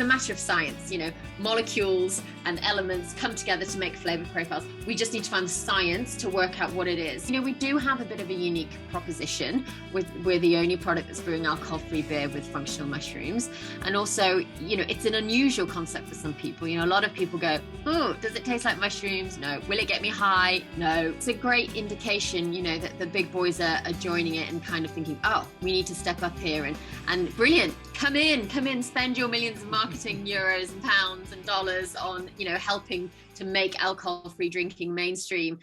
a matter of science. Molecules and elements come together to make flavor profiles. We just need to find the science to work out what it is. We do have a bit of a unique proposition. We're the only product that's brewing alcohol-free beer with functional mushrooms. And also, it's an unusual concept for some people. A lot of people go, oh, does it taste like mushrooms? No. Will it get me high? No. It's a great indication, that the big boys are joining it and kind of thinking, oh, we need to step up here and brilliant. Come in, spend your millions of marketing euros and pounds and dollars on, helping to make alcohol-free drinking mainstream.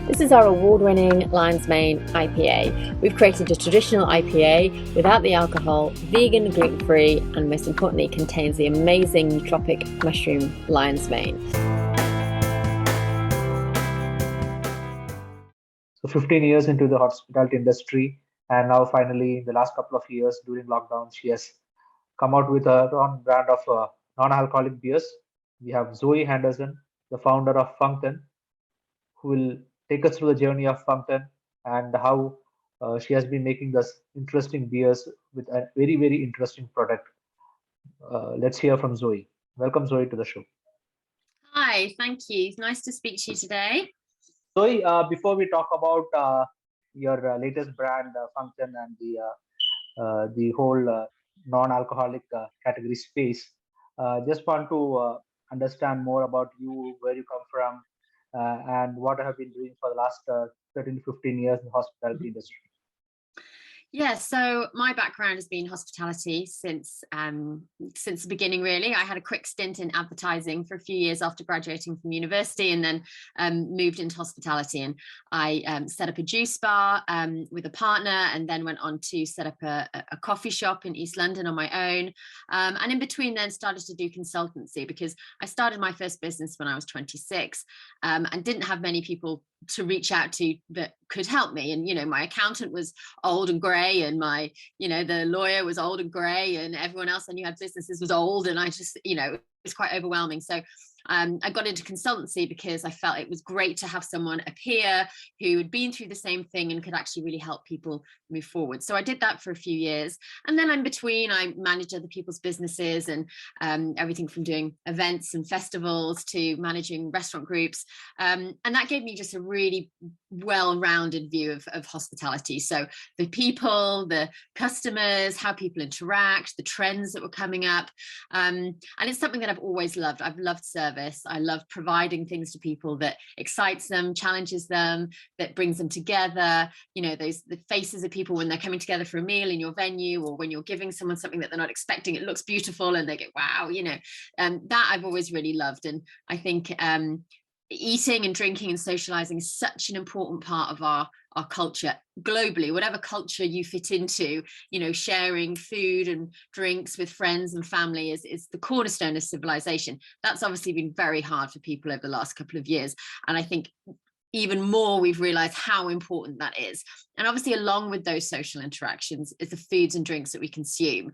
This is our award-winning Lion's Mane IPA. We've created a traditional IPA without the alcohol, vegan, gluten-free, and most importantly, contains the amazing nootropic mushroom Lion's Mane. So 15 years into the hospitality industry, and now finally in the last couple of years during lockdown, she has come out with her own brand of non-alcoholic beers. We have Zoey Henderson, the founder of Fungtn, who will take us through the journey of Fungtn and how she has been making this interesting beers with a very, very interesting product. Let's hear from Zoey. Welcome, Zoey, to the show. Hi, thank you. It's nice to speak to you today. Zoey, before we talk about your latest brand, Fungtn, and the whole non-alcoholic category space, just want to understand more about you, where you come from, and what I have been doing for the last 13 to 15 years in the hospitality industry. Yeah, so my background has been hospitality since the beginning, really. I had a quick stint in advertising for a few years after graduating from university, and then moved into hospitality. And I set up a juice bar with a partner, and then went on to set up a coffee shop in East London on my own. And in between then started to do consultancy, because I started my first business when I was 26 and didn't have many people to reach out to that could help me. And my accountant was old and grey, and my the lawyer was old and grey, and everyone else I knew had businesses was old, and I just it was quite overwhelming. So I got into consultancy because I felt it was great to have someone, a peer, who had been through the same thing and could actually really help people move forward. So I did that for a few years. And then in between, I managed other people's businesses, and everything from doing events and festivals to managing restaurant groups. And that gave me just a really well-rounded view of hospitality. So the people, the customers, how people interact, the trends that were coming up. And it's something that I've always loved. I've loved service. I love providing things to people that excites them, challenges them, that brings them together. The faces of people when they're coming together for a meal in your venue, or when you're giving someone something that they're not expecting, it looks beautiful and they go, wow, that I've always really loved. And I think eating and drinking and socializing is such an important part of our culture globally. Whatever culture you fit into, sharing food and drinks with friends and family is the cornerstone of civilization. That's obviously been very hard for people over the last couple of years, and I think even more we've realized how important that is. And obviously along with those social interactions is the foods and drinks that we consume.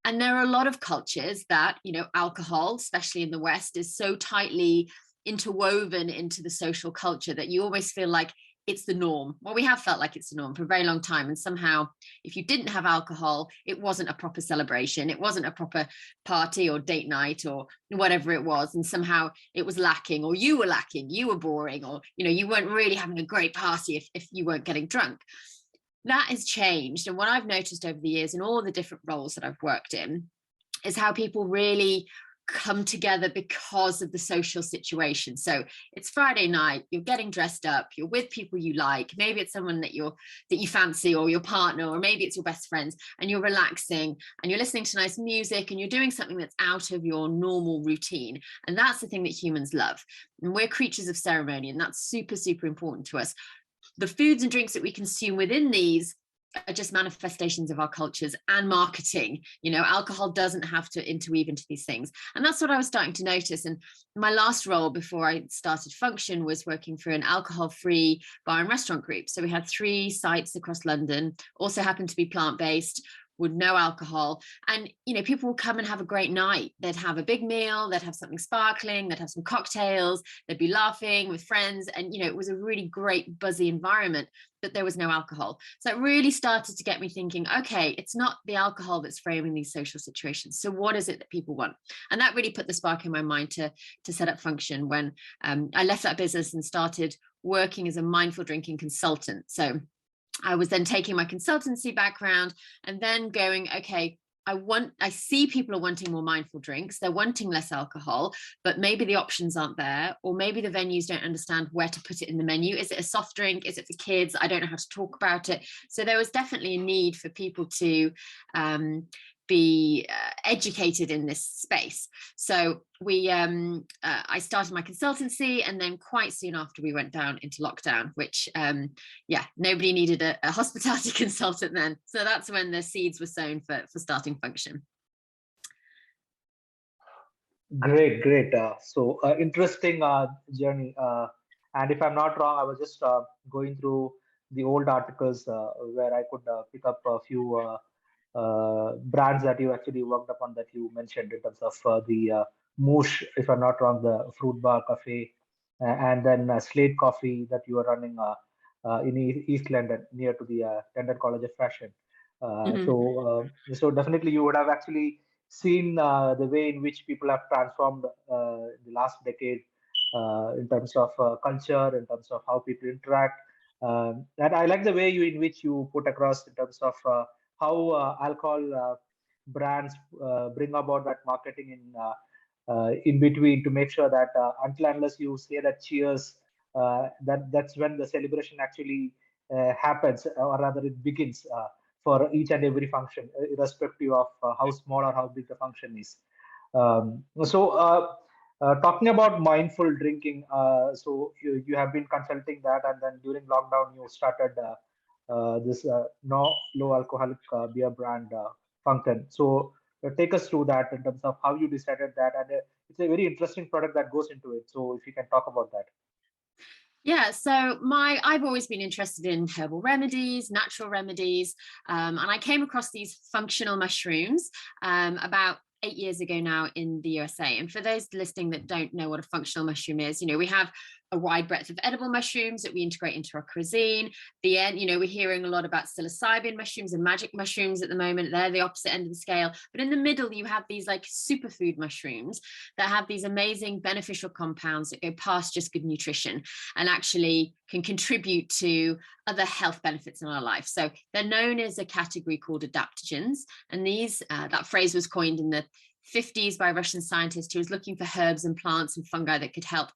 And there are a lot of cultures that alcohol, especially in the West, is so tightly interwoven into the social culture that you always feel like it's the norm. Well, we have felt like it's the norm for a very long time. And somehow, if you didn't have alcohol, it wasn't a proper celebration. It wasn't a proper party or date night or whatever it was. And somehow it was lacking, or you were lacking, you were boring, or, you weren't really having a great party if you weren't getting drunk. That has changed. And what I've noticed over the years in all the different roles that I've worked in is how people really come together because of the social situation. So it's Friday night, you're getting dressed up, you're with people you like, maybe it's someone that you fancy, or your partner, or maybe it's your best friends, and you're relaxing and you're listening to nice music and you're doing something that's out of your normal routine. And that's the thing that humans love. And we're creatures of ceremony, and that's super, super important to us. The foods and drinks that we consume within these are just manifestations of our cultures and marketing. Alcohol doesn't have to interweave into these things. And that's what I was starting to notice. And my last role before I started Fungtn was working for an alcohol-free bar and restaurant group. So we had 3 sites across London, also happened to be plant-based. with no alcohol. And, you know, people would come and have a great night. They'd have a big meal, they'd have something sparkling, they'd have some cocktails, they'd be laughing with friends. And, you know, it was a really great, buzzy environment, but there was no alcohol. So it really started to get me thinking, okay, it's not the alcohol that's framing these social situations. So what is it that people want? And that really put the spark in my mind to set up Fungtn when I left that business and started working as a mindful drinking consultant. So I was then taking my consultancy background and then going, okay, I see people are wanting more mindful drinks. They're wanting less alcohol, but maybe the options aren't there, or maybe the venues don't understand where to put it in the menu. Is it a soft drink? Is it for kids? I don't know how to talk about it. So there was definitely a need for people to be educated in this space. So I started my consultancy, and then quite soon after we went down into lockdown, which nobody needed a hospitality consultant then. So that's when the seeds were sown for starting Fungtn. Great. So interesting journey. And if I'm not wrong, I was just going through the old articles where I could pick up a few brands that you actually worked upon that you mentioned in terms of the Moosh, if I'm not wrong, the fruit bar cafe, and then Slate Coffee that you are running in East London near to the London College of Fashion. So definitely you would have actually seen the way in which people have transformed the last decade in terms of culture, in terms of how people interact. And I like the way in which you put across in terms of how alcohol brands bring about that marketing in between to make sure that until unless you say that cheers, that's when the celebration actually happens, or rather it begins for each and every function, irrespective of how small or how big the function is. Talking about mindful drinking, so you have been consulting that, and then during lockdown you started this no low alcoholic beer brand Fungtn. So take us through that in terms of how you decided that, and it's a very interesting product that goes into it. So if you can talk about that. Yeah, so I've always been interested in herbal remedies, natural remedies, and I came across these functional mushrooms about 8 years ago now in the USA. And for those listening that don't know what a functional mushroom is, you know, we have a wide breadth of edible mushrooms that we integrate into our cuisine. We're hearing a lot about psilocybin mushrooms and magic mushrooms at the moment. They're the opposite end of the scale. But in the middle, you have these like superfood mushrooms that have these amazing beneficial compounds that go past just good nutrition and actually can contribute to other health benefits in our life. So they're known as a category called adaptogens. And that phrase was coined in the 50s by a Russian scientist who was looking for herbs and plants and fungi that could help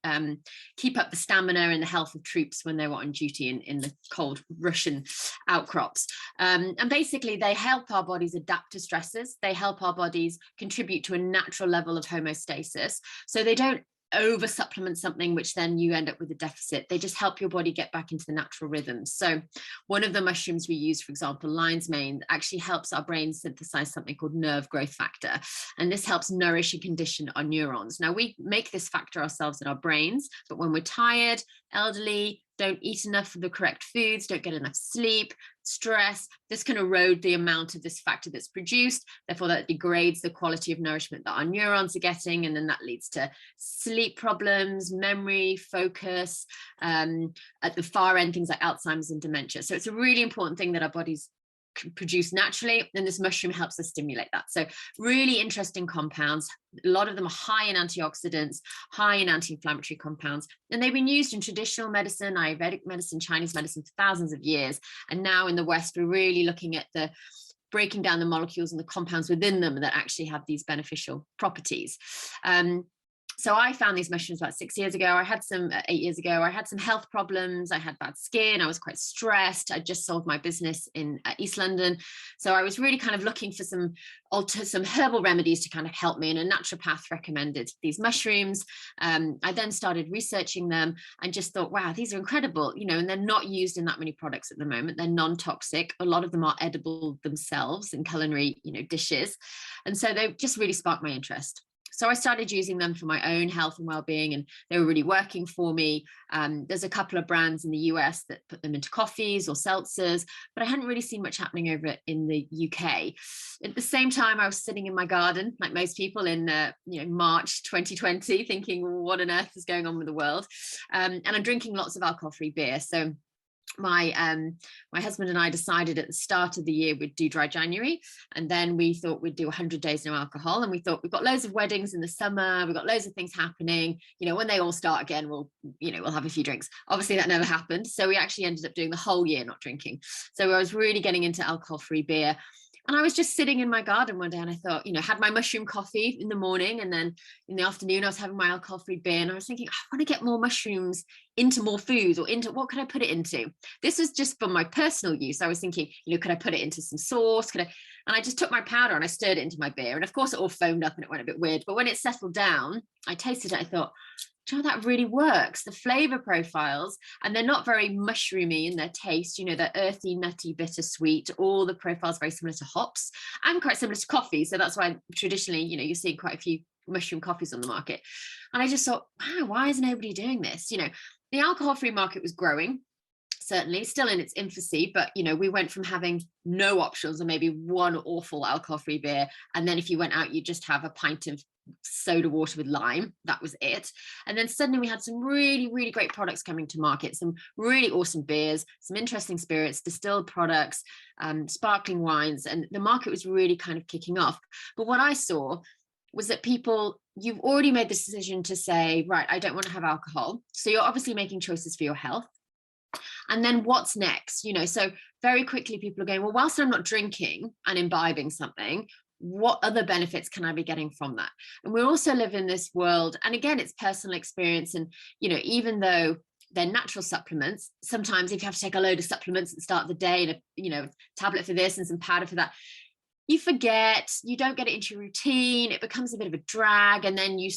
keep up the stamina and the health of troops when they were on duty in the cold Russian outcrops. And basically, they help our bodies adapt to stresses. They help our bodies contribute to a natural level of homeostasis. So they don't over supplement something which then you end up with a deficit. They just help your body get back into the natural rhythms. So one of the mushrooms we use, for example, lion's mane, actually helps our brain synthesize something called nerve growth factor, and this helps nourish and condition our neurons. Now we make this factor ourselves in our brains, but when we're tired, elderly, don't eat enough of the correct foods, don't get enough sleep, stress, this can erode the amount of this factor that's produced. Therefore, that degrades the quality of nourishment that our neurons are getting. And then that leads to sleep problems, memory, focus, at the far end, things like Alzheimer's and dementia. So it's a really important thing that our bodies produce naturally, and this mushroom helps us stimulate that. So really interesting compounds. A lot of them are high in antioxidants, high in anti-inflammatory compounds, and they've been used in traditional medicine, Ayurvedic medicine, Chinese medicine for thousands of years. And now in the West, we're really looking at the breaking down the molecules and the compounds within them that actually have these beneficial properties. So I found these mushrooms about 6 years ago. I had some 8 years ago. I had some health problems. I had bad skin. I was quite stressed. I just sold my business in East London. So I was really kind of looking for some herbal remedies to kind of help me. And a naturopath recommended these mushrooms. I then started researching them and just thought, wow, these are incredible, you know, and they're not used in that many products at the moment. They're non-toxic. A lot of them are edible themselves in culinary, you know, dishes. And so they just really sparked my interest. So I started using them for my own health and well-being, and they were really working for me. There's a couple of brands in the US that put them into coffees or seltzers, but I hadn't really seen much happening over in the UK. At the same time, I was sitting in my garden, like most people, in March 2020, thinking, what on earth is going on with the world? And I'm drinking lots of alcohol-free beer. So my husband and I decided at the start of the year we'd do dry January, and then we thought we'd do 100 days no alcohol, and we thought we've got loads of weddings in the summer, we've got loads of things happening, when they all start again, we'll have a few drinks. Obviously that never happened, so we actually ended up doing the whole year not drinking. So I was really getting into alcohol-free beer. And I was just sitting in my garden one day, and I thought, had my mushroom coffee in the morning, and then in the afternoon I was having my alcohol-free beer, and I was thinking, I want to get more mushrooms into more foods, or into what could I put it into? This was just for my personal use. I was thinking, could I put it into some sauce? And I just took my powder and I stirred it into my beer, and of course it all foamed up and it went a bit weird. But when it settled down, I tasted it. I thought, do you know, that really works. The flavor profiles, and they're not very mushroomy in their taste, they're earthy, nutty, bittersweet. All the profiles very similar to hops and quite similar to coffee. So that's why traditionally, you're seeing quite a few mushroom coffees on the market. And I just thought, wow, why is nobody doing this? The alcohol-free market was growing, certainly still in its infancy, but we went from having no options and maybe one awful alcohol-free beer, and then if you went out, you just have a pint of soda water with lime. That was it. And then suddenly we had some really, really great products coming to market, some really awesome beers, some interesting spirits, distilled products, sparkling wines, and the market was really kind of kicking off. But what I saw was that you've already made this decision to say, right, I don't want to have alcohol. So you're obviously making choices for your health. And then what's next? So very quickly people are going, well, whilst I'm not drinking and imbibing something, what other benefits can I be getting from that? And we also live in this world, and again, it's personal experience. And, even though they're natural supplements, sometimes if you have to take a load of supplements at the start of the day and a tablet for this and some powder for that, you forget, you don't get it into your routine, it becomes a bit of a drag, and then you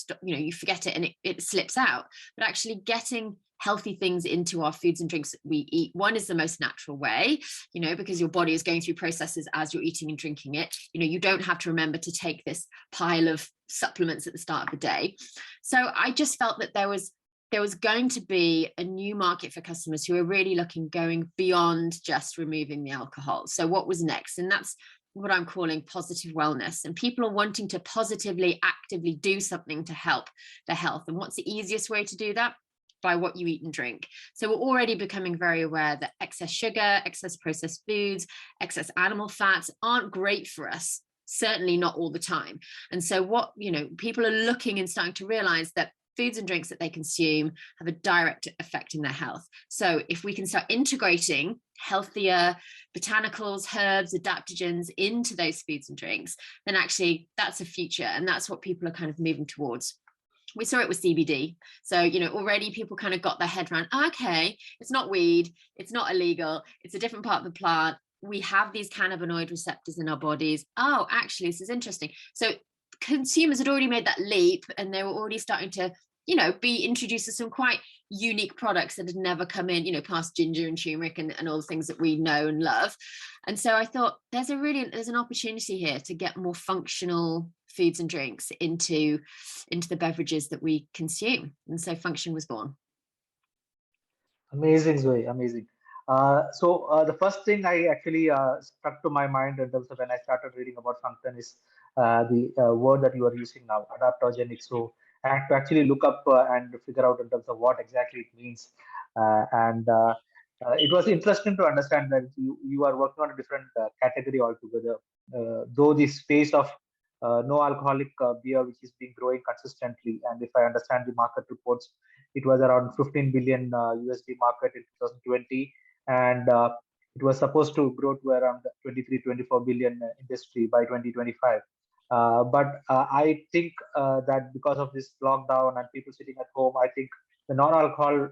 forget it and it slips out. But actually getting healthy things into our foods and drinks that we eat, one, is the most natural way, because your body is going through processes as you're eating and drinking it. You don't have to remember to take this pile of supplements at the start of the day. So I just felt that there was going to be a new market for customers who are really going beyond just removing the alcohol. So what was next? And that's what I'm calling positive wellness. And people are wanting to positively, actively do something to help their health. And what's the easiest way to do that? By what you eat and drink. So we're already becoming very aware that excess sugar, excess processed foods, excess animal fats aren't great for us, certainly not all the time. And so what, people are looking and starting to realize that foods and drinks that they consume have a direct effect in their health. So if we can start integrating healthier botanicals, herbs, adaptogens into those foods and drinks, then actually that's a future. And that's what people are kind of moving towards. We saw it with CBD. So, already people kind of got their head around, okay, it's not weed, it's not illegal, it's a different part of the plant. We have these cannabinoid receptors in our bodies. Oh, actually, this is interesting. So consumers had already made that leap, and they were already starting to, be introduced to some quite unique products that had never come in, past ginger and turmeric and all the things that we know and love. And so I thought there's an opportunity here to get more functional foods and drinks into the beverages that we consume. And so Fungtn was born. Amazing, Zoe, amazing. So the first thing I actually struck to my mind in terms of when I started reading about Fungtn is the word that you are using now, adaptogenic. So I had to actually look up and figure out in terms of what exactly it means. It was interesting to understand that you are working on a different category altogether. Though the space of no alcoholic beer, which is being growing consistently, and if I understand the market reports, it was around 15 billion USD market in 2020, and it was supposed to grow to around 23-24 billion industry by 2025. But I think that because of this lockdown and people sitting at home, I think the non-alcohol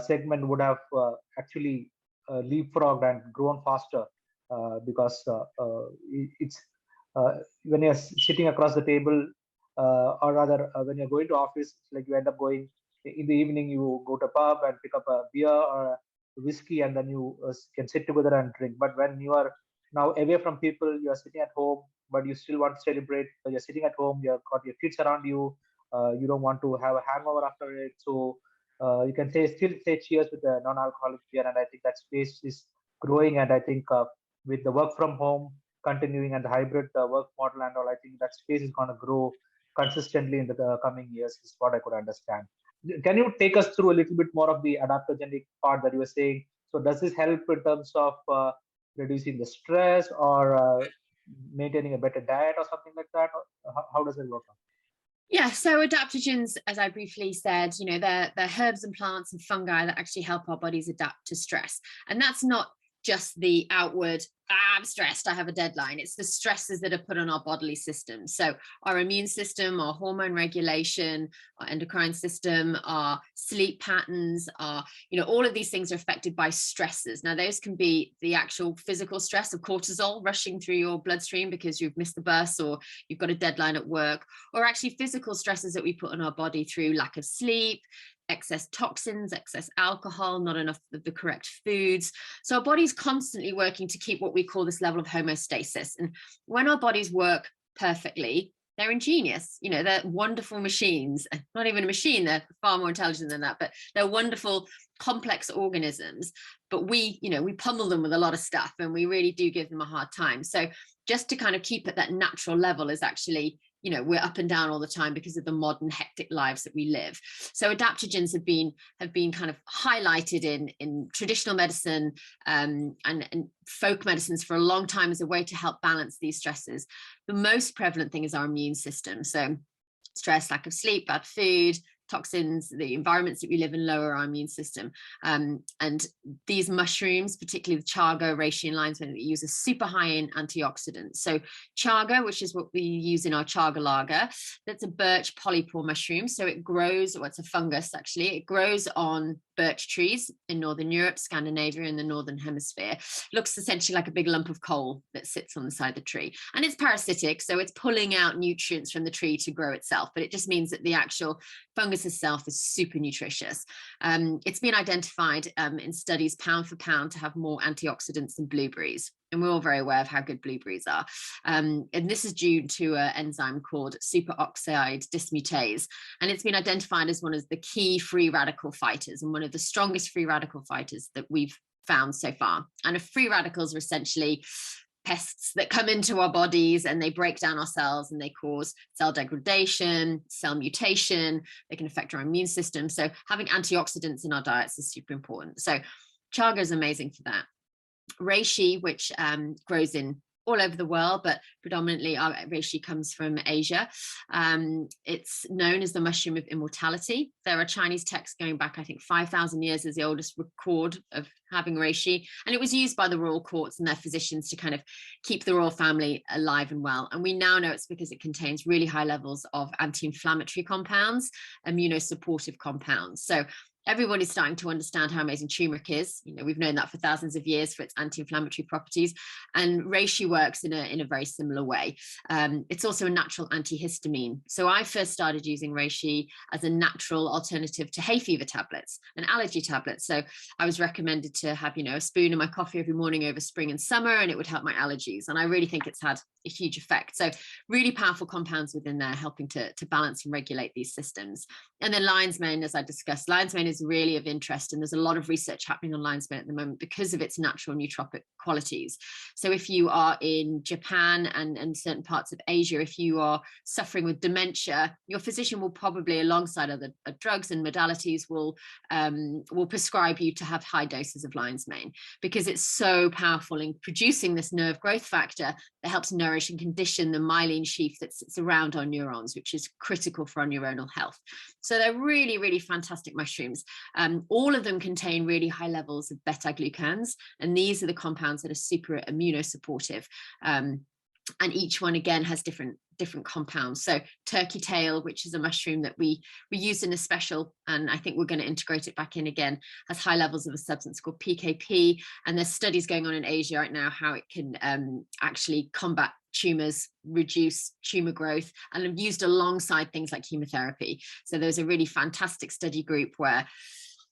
segment would have actually leapfrogged and grown faster because it's when you're sitting across the table, or rather when you're going to office, like you end up going in the evening, you go to a pub and pick up a beer or a whiskey, and then you can sit together and drink. But when you are now away from people, you are sitting at home, but you still want to celebrate. You're sitting at home, you've got your kids around you, you don't want to have a hangover after it. So you can still say cheers with a non-alcoholic beer. And I think that space is growing. And I think with the work from home continuing and the hybrid work model and all, I think that space is going to grow consistently in the coming years, is what I could understand. Can you take us through a little bit more of the adaptogenic part that you were saying? So does this help in terms of reducing the stress, or maintaining a better diet or something like that? Or how does it work out? Yeah, so adaptogens, as I briefly said, they're herbs and plants and fungi that actually help our bodies adapt to stress. And that's not just the outward, I'm stressed, I have a deadline. It's the stresses that are put on our bodily system. So our immune system, our hormone regulation, our endocrine system, our sleep patterns, all of these things are affected by stresses. Now, those can be the actual physical stress of cortisol rushing through your bloodstream because you've missed the bus or you've got a deadline at work, or actually physical stresses that we put on our body through lack of sleep, excess toxins, excess alcohol, not enough of the correct foods. So our body's constantly working to keep what we call this level of homeostasis. And when our bodies work perfectly, they're ingenious. They're wonderful machines. Not even a machine, they're far more intelligent than that, but they're wonderful, complex organisms. But we pummel them with a lot of stuff, and we really do give them a hard time. So just to kind of keep at that natural level is actually, we're up and down all the time because of the modern hectic lives that we live. So adaptogens have been kind of highlighted in traditional medicine and folk medicines for a long time as a way to help balance these stresses. The most prevalent thing is our immune system. So stress, lack of sleep, bad food, toxins, the environments that we live in lower our immune system. And these mushrooms, particularly the chaga, reishi, and lion's mane, that use, are super high in antioxidants. So chaga, which is what we use in our chaga lager, that's a birch polypore mushroom. So it grows, it's a fungus actually, it grows on birch trees in Northern Europe, Scandinavia, in the Northern Hemisphere. Looks essentially like a big lump of coal that sits on the side of the tree. And it's parasitic, so it's pulling out nutrients from the tree to grow itself, but it just means that the actual fungus itself is super nutritious. It's been identified in studies pound for pound to have more antioxidants than blueberries. And we're all very aware of how good blueberries are. And this is due to an enzyme called superoxide dismutase. And it's been identified as one of the key free radical fighters and one of the strongest free radical fighters that we've found so far. And free radicals are essentially pests that come into our bodies and they break down our cells and they cause cell degradation, cell mutation. They can affect our immune system. So having antioxidants in our diets is super important. So chaga is amazing for that. Reishi, which grows in all over the world, but predominantly our reishi comes from Asia. It's known as the mushroom of immortality. There are Chinese texts going back, I think, 5,000 years as the oldest record of having reishi. And it was used by the royal courts and their physicians to kind of keep the royal family alive and well. And we now know it's because it contains really high levels of anti-inflammatory compounds, immunosupportive compounds. So everybody's starting to understand how amazing turmeric is. We've known that for thousands of years for its anti-inflammatory properties, and reishi works in a very similar way. It's also a natural antihistamine. So I first started using reishi as a natural alternative to hay fever tablets and allergy tablets. So I was recommended to have, a spoon in my coffee every morning over spring and summer, and it would help my allergies. And I really think it's had a huge effect. So really powerful compounds within there helping to balance and regulate these systems. And then lion's mane, as I discussed, lion's mane is really of interest, and there's a lot of research happening on lion's mane at the moment because of its natural nootropic qualities. So if you are in Japan and certain parts of Asia, if you are suffering with dementia, your physician will probably, alongside other drugs and modalities, will prescribe you to have high doses of lion's mane because it's so powerful in producing this nerve growth factor that helps nourish and condition the myelin sheath that sits around our neurons, which is critical for our neuronal health. So they're really, really fantastic mushrooms. All of them contain really high levels of beta-glucans, and these are the compounds that are super immunosupportive. And each one again has different compounds. So turkey tail, which is a mushroom that we used in a special, and I think we're going to integrate it back in again, has high levels of a substance called PKP. And there's studies going on in Asia right now how it can actually combat tumors, reduce tumor growth, and have used alongside things like chemotherapy. So there's a really fantastic study group where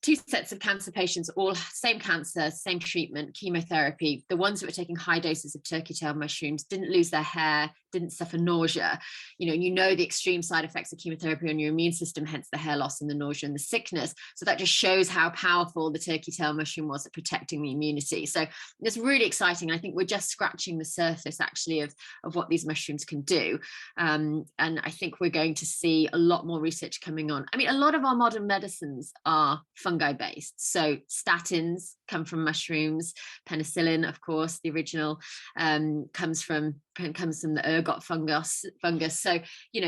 two sets of cancer patients, all same cancer, same treatment, chemotherapy. The ones that were taking high doses of turkey tail mushrooms didn't lose their hair, didn't suffer nausea. You know the extreme side effects of chemotherapy on your immune system, hence the hair loss and the nausea and the sickness. So that just shows how powerful the turkey tail mushroom was at protecting the immunity. So it's really exciting. I think we're just scratching the surface actually of what these mushrooms can do. And I think we're going to see a lot more research coming on. I mean, a lot of our modern medicines are fungi based. So statins come from mushrooms. Penicillin, of course, the original, comes from the ergot fungus. So,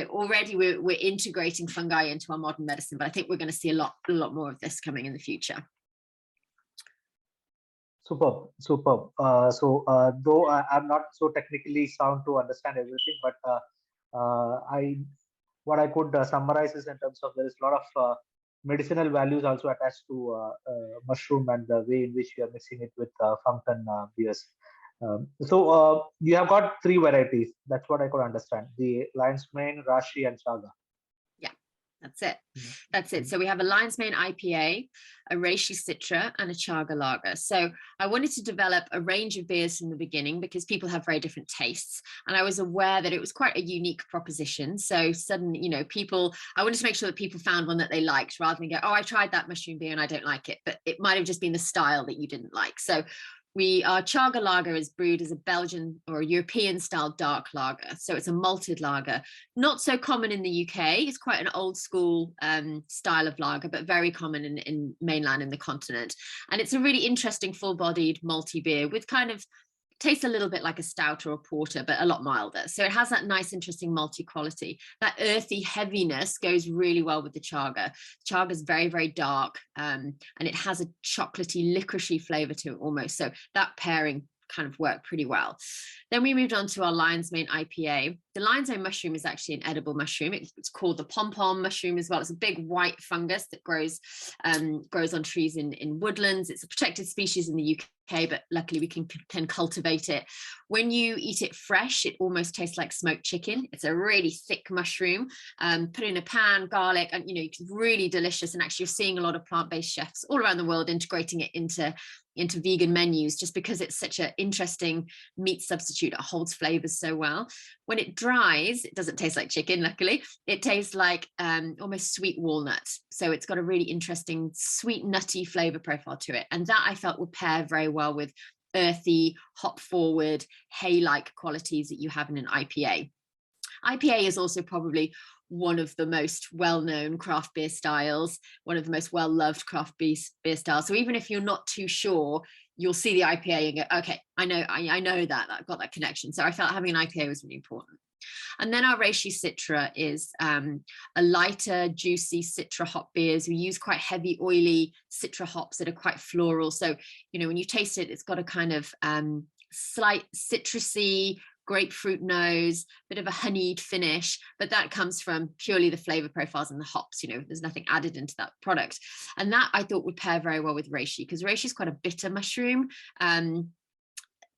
already we're integrating fungi into our modern medicine, but I think we're going to see a lot more of this coming in the future. Superb. Though I'm not so technically sound to understand everything, but what I could summarize is, in terms of, there is a lot of medicinal values also attached to mushroom, and the way in which we are mixing it with Fungtn beers. So you have got 3 varieties. That's what I could understand: the lion's mane, Rashi, and Chaga. That's it. That's it. So we have a lion's mane IPA, a reishi citra, and a chaga lager. So I wanted to develop a range of beers from the beginning because people have very different tastes. And I was aware that it was quite a unique proposition. So suddenly, I wanted to make sure that people found one that they liked, rather than go, oh, I tried that mushroom beer and I don't like it. But it might have just been the style that you didn't like. So our chaga lager is brewed as a Belgian or European style dark lager. So it's a malted lager, not so common in the UK. It's quite an old school style of lager, but very common in mainland, in the continent. And it's a really interesting full bodied malty beer with kind of tastes a little bit like a stout or a porter, but a lot milder. So it has that nice, interesting malty quality. That earthy heaviness goes really well with the chaga. Chaga is very, very dark, and it has a chocolatey, licoricey flavor to it almost. So that pairing kind of worked pretty well. Then we moved on to our lion's mane IPA. The lion's mane mushroom is actually an edible mushroom. It's called the pom-pom mushroom as well. It's a big white fungus that grows on trees in woodlands. It's a protected species in the UK, but luckily we can cultivate it. When you eat it fresh, it almost tastes like smoked chicken. It's a really thick mushroom. Put in a pan, garlic, and it's really delicious. And actually, you're seeing a lot of plant-based chefs all around the world integrating it into vegan menus, just because it's such an interesting meat substitute. It holds flavors so well. When it dries, it doesn't taste like chicken, luckily. It tastes like almost sweet walnuts. So it's got a really interesting sweet nutty flavor profile to it. And that I felt would pair very well with earthy, hop forward, hay-like qualities that you have in an IPA. IPA is also probably one of the most well-known craft beer styles, one of the most well-loved craft beer styles. So even if you're not too sure, you'll see the IPA and go, okay, I know that I've got that connection. So I felt having an IPA was really important. And then our reishi citra is a lighter, juicy citra hop beers. We use quite heavy, oily citra hops that are quite floral. So, when you taste it, it's got a kind of slight citrusy, grapefruit nose, bit of a honeyed finish, but that comes from purely the flavor profiles and the hops. There's nothing added into that product. And that I thought would pair very well with reishi, because reishi is quite a bitter mushroom.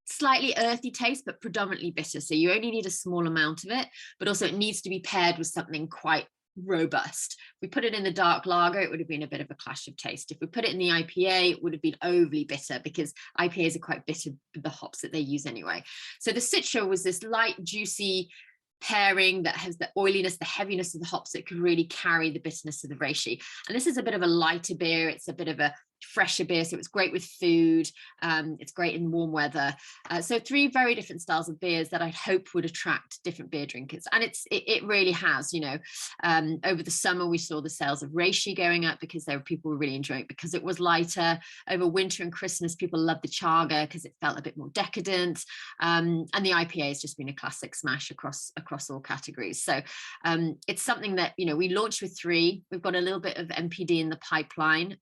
Slightly earthy taste, but predominantly bitter. So you only need a small amount of it, but also it needs to be paired with something quite robust. If we put it in the dark lager, it would have been a bit of a clash of taste. If we put it in the IPA, it would have been overly bitter, because IPAs are quite bitter with the hops that they use anyway. So the citra was this light, juicy pairing that has the oiliness, the heaviness of the hops that could really carry the bitterness of the reishi. And this is a bit of a lighter beer. It's a bit of a fresher beer, so it's great with food. It's great in warm weather. So 3 very different styles of beers that I hope would attract different beer drinkers, and it really has. Over the summer we saw the sales of reishi going up because people were really enjoying it because it was lighter. Over winter and Christmas, people loved the chaga because it felt a bit more decadent, and the IPA has just been a classic smash across all categories. So it's something that we launched with 3. We've got a little bit of MPD in the pipeline,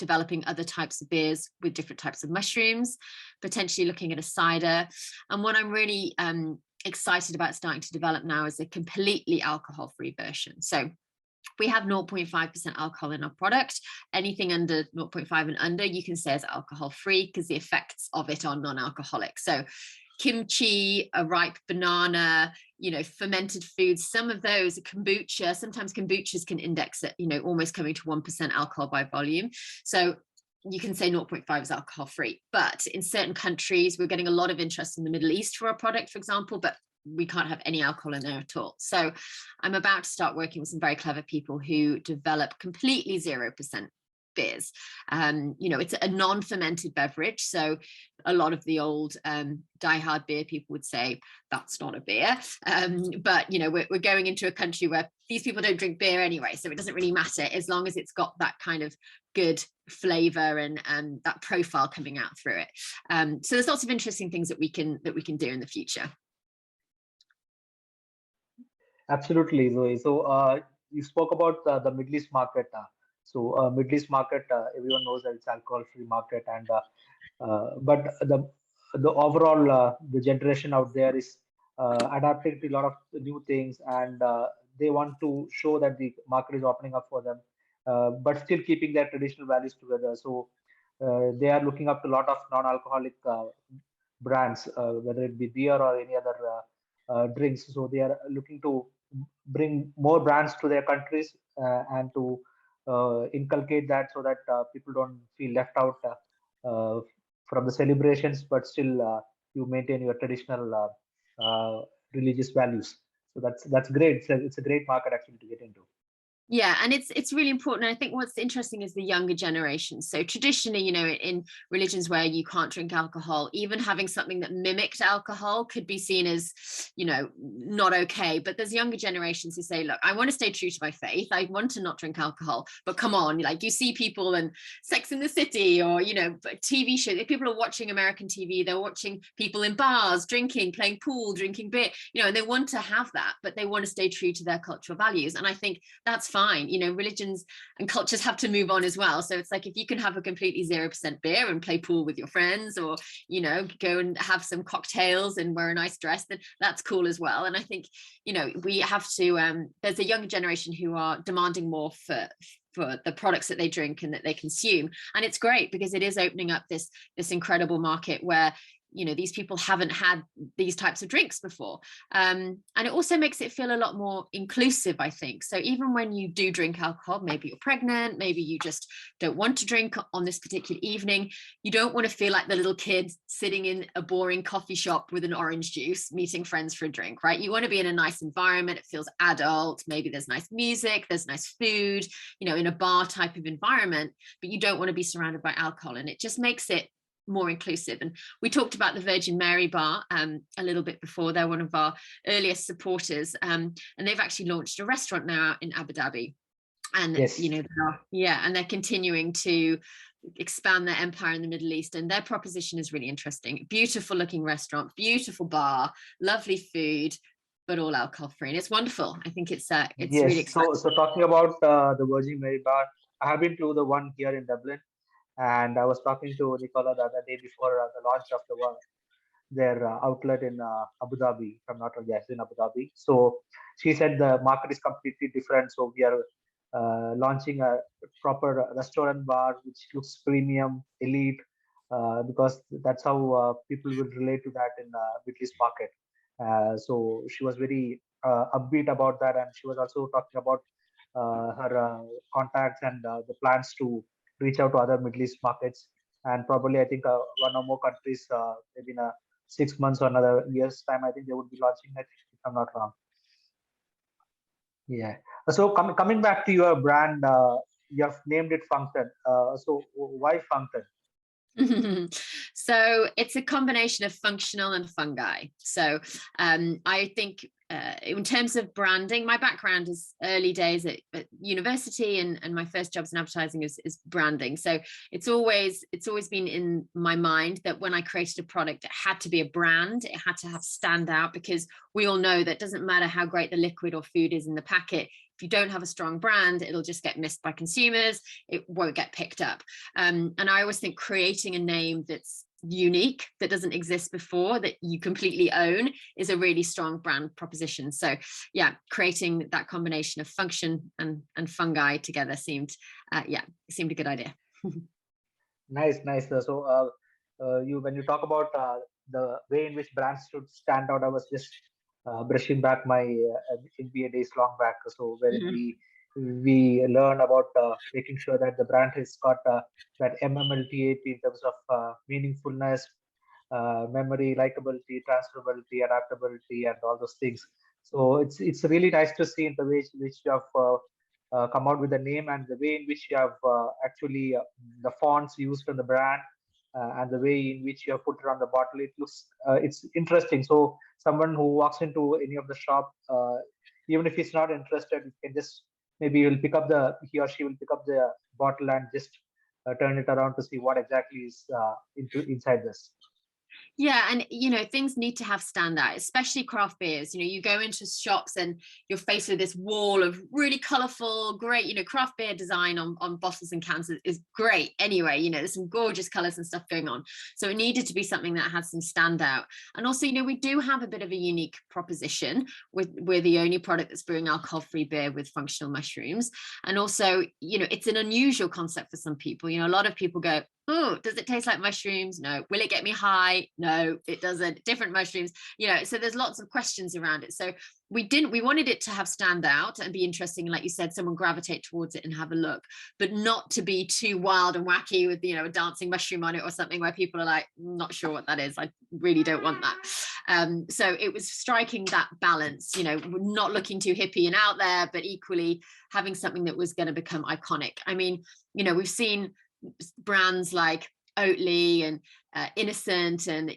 developing other types of beers with different types of mushrooms, potentially looking at a cider. And what I'm really excited about starting to develop now is a completely alcohol-free version. So we have 0.5% alcohol in our product. Anything under 0.5 and under, you can say is alcohol-free, because the effects of it are non-alcoholic. So kimchi, a ripe banana, fermented foods, some of those kombucha, sometimes kombuchas can index at, almost coming to 1% alcohol by volume. So you can say 0.5 is alcohol free, but in certain countries, we're getting a lot of interest in the Middle East for our product, for example, but we can't have any alcohol in there at all. So I'm about to start working with some very clever people who develop completely 0% beers. It's a non-fermented beverage. So a lot of the old diehard beer people would say that's not a beer. But we're going into a country where these people don't drink beer anyway, so it doesn't really matter as long as it's got that kind of good flavor and that profile coming out through it. So there's lots of interesting things that we can do in the future. Absolutely, Zoe. So you spoke about the Middle East market. Middle East market, everyone knows that it's alcohol-free market, and but the overall the generation out there is adapting to a lot of new things, and they want to show that the market is opening up for them, but still keeping their traditional values together. So they are looking up to a lot of non-alcoholic brands, whether it be beer or any other drinks. So they are looking to bring more brands to their countries and to inculcate that, so that people don't feel left out from the celebrations, but still you maintain your traditional religious values. So that's great. It's a great market actually to get into. Yeah, and it's really important. I think what's interesting is the younger generation. So traditionally, in religions where you can't drink alcohol, even having something that mimicked alcohol could be seen as, not okay. But there's younger generations who say, look, I want to stay true to my faith. I want to not drink alcohol, but come on, like you see people in Sex in the City or, TV shows. People are watching American TV. They're watching people in bars, drinking, playing pool, drinking beer, and they want to have that, but they want to stay true to their cultural values. And I think that's fine. Religions and cultures have to move on as well. So it's like, if you can have a completely 0% beer and play pool with your friends, or go and have some cocktails and wear a nice dress, then that's cool as well. And I think we have to there's a younger generation who are demanding more for the products that they drink and that they consume, and it's great because it is opening up this incredible market where these people haven't had these types of drinks before. And it also makes it feel a lot more inclusive, I think. So even when you do drink alcohol, maybe you're pregnant, maybe you just don't want to drink on this particular evening, you don't want to feel like the little kid sitting in a boring coffee shop with an orange juice, meeting friends for a drink, right? You want to be in a nice environment. It feels adult. Maybe there's nice music, there's nice food, in a bar type of environment, but you don't want to be surrounded by alcohol. And it just makes it more inclusive. And we talked about the Virgin Mary bar a little bit before. They're one of our earliest supporters, and they've actually launched a restaurant now in Abu Dhabi. And yes, and they're continuing to expand their empire in the Middle East, and their proposition is really interesting. Beautiful looking restaurant, beautiful bar, lovely food, but all alcohol free, and it's wonderful. I think it's yes. really exciting. So talking about the Virgin Mary bar, I have been to the one here in Dublin. And I was talking to Nicola the other day before the launch of their outlet in Abu Dhabi. If I'm not wrong, yes, in Abu Dhabi. So she said the market is completely different. So we are launching a proper restaurant bar, which looks premium, elite, because that's how people will relate to that in the Middle East market. So she was very upbeat about that, and she was also talking about her contacts and the plans to reach out to other Middle East markets, and probably I think one or more countries, maybe in 6 months or another year's time, I think they would be launching it, if I'm not wrong. Yeah. So coming back to your brand, you have named it Fungtn. So why Fungtn? So it's a combination of functional and fungi. So I think in terms of branding, my background is early days at university, and my first jobs in advertising is branding. So it's always been in my mind that when I created a product, it had to be a brand. It had to have stand out, because we all know that doesn't matter how great the liquid or food is in the packet. If you don't have a strong brand, it'll just get missed by consumers. It won't get picked up. And I always think creating a name that's unique, that doesn't exist before, that you completely own, is a really strong brand proposition. So yeah, creating that combination of function and fungi together seemed a good idea. Nice. So you when you talk about the way in which brands should stand out, I was just brushing back my MBA days long back. So wherein Mhm. we learn about making sure that the brand has got that MMLT8 in terms of meaningfulness, memory, likability, transferability, adaptability, and all those things. So it's really nice to see in the way which you have come out with the name and the way in which you have actually the fonts used on the brand and the way in which you have put it on the bottle. It looks it's interesting. So someone who walks into any of the shop, even if he's not interested, he can just maybe he or she will pick up the bottle and just turn it around to see what exactly is inside this. Yeah, and things need to have standout, especially craft beers. You go into shops and you're faced with this wall of really colorful, great, craft beer design on bottles and cans is great anyway. There's some gorgeous colors and stuff going on. So it needed to be something that had some standout. And also, we do have a bit of a unique proposition. We're the only product that's brewing alcohol-free beer with functional mushrooms. And also, it's an unusual concept for some people. A lot of people go, oh, does it taste like mushrooms? No. Will it get me high? No, it doesn't. Different mushrooms, so there's lots of questions around it. So we wanted it to have stand out and be interesting. And like you said, someone gravitate towards it and have a look, but not to be too wild and wacky with, a dancing mushroom on it or something where people are like, not sure what that is. I really don't want that. So it was striking that balance, not looking too hippie and out there, but equally having something that was going to become iconic. I mean, we've seen brands like Oatly and Innocent, and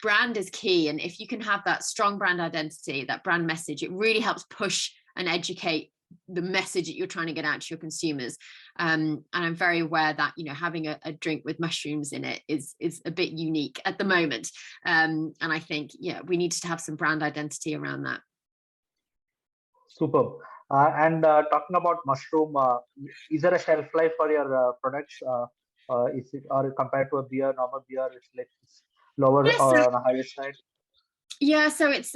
brand is key. And if you can have that strong brand identity, that brand message, it really helps push and educate the message that you're trying to get out to your consumers. And I'm very aware that having a drink with mushrooms in it is a bit unique at the moment. And I think we need to have some brand identity around that. Superb. And talking about mushroom, is there a shelf life for your products? Is it, or compared to a beer, normal beer, it's lower or on a higher side? Yeah, so it's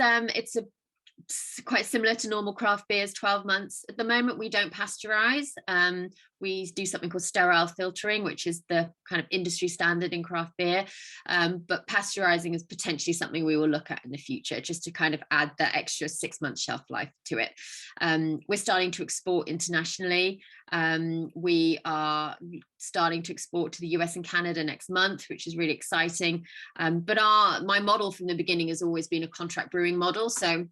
quite similar to normal craft beers, 12 months. At the moment, we don't pasteurize. We do something called sterile filtering, which is the kind of industry standard in craft beer. But pasteurizing is potentially something we will look at in the future, just to kind of add that extra 6 months shelf life to it. We're starting to export internationally. We are starting to export to the US and Canada next month, which is really exciting. But my model from the beginning has always been a contract brewing model. So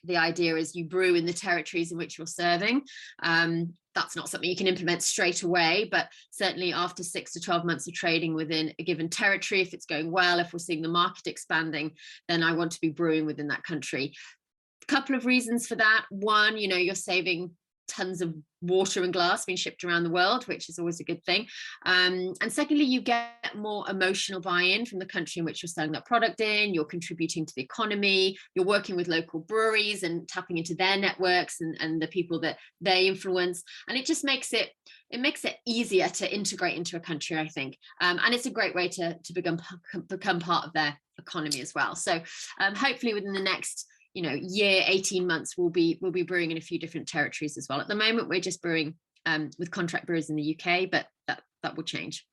the idea is you brew in the territories in which you're serving. That's not something you can implement straight away, but certainly after 6 to 12 months of trading within a given territory, if it's going well, if we're seeing the market expanding, then I want to be brewing within that country. A couple of reasons for that. One, you're saving tons of water and glass being shipped around the world, which is always a good thing. And secondly, you get more emotional buy-in from the country in which you're selling that product in. You're contributing to the economy. You're working with local breweries and tapping into their networks and the people that they influence. And it just makes it easier to integrate into a country, I think. And it's a great way to become part of their economy as well. So hopefully within the next year, 18 months, we'll be brewing in a few different territories as well. At the moment, we're just brewing with contract brewers in the UK, but that will change.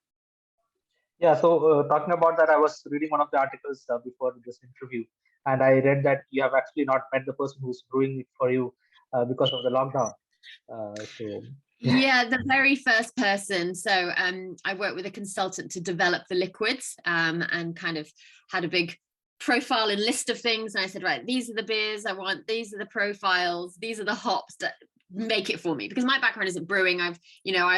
Yeah, so talking about that, I was reading one of the articles before this interview, and I read that you have actually not met the person who's brewing it for you because of the lockdown. Yeah, the very first person. So I worked with a consultant to develop the liquids and kind of had a big profile and list of things, and I said, right, these are the beers I want, these are the profiles, these are the hops, that make it for me, because my background isn't brewing. I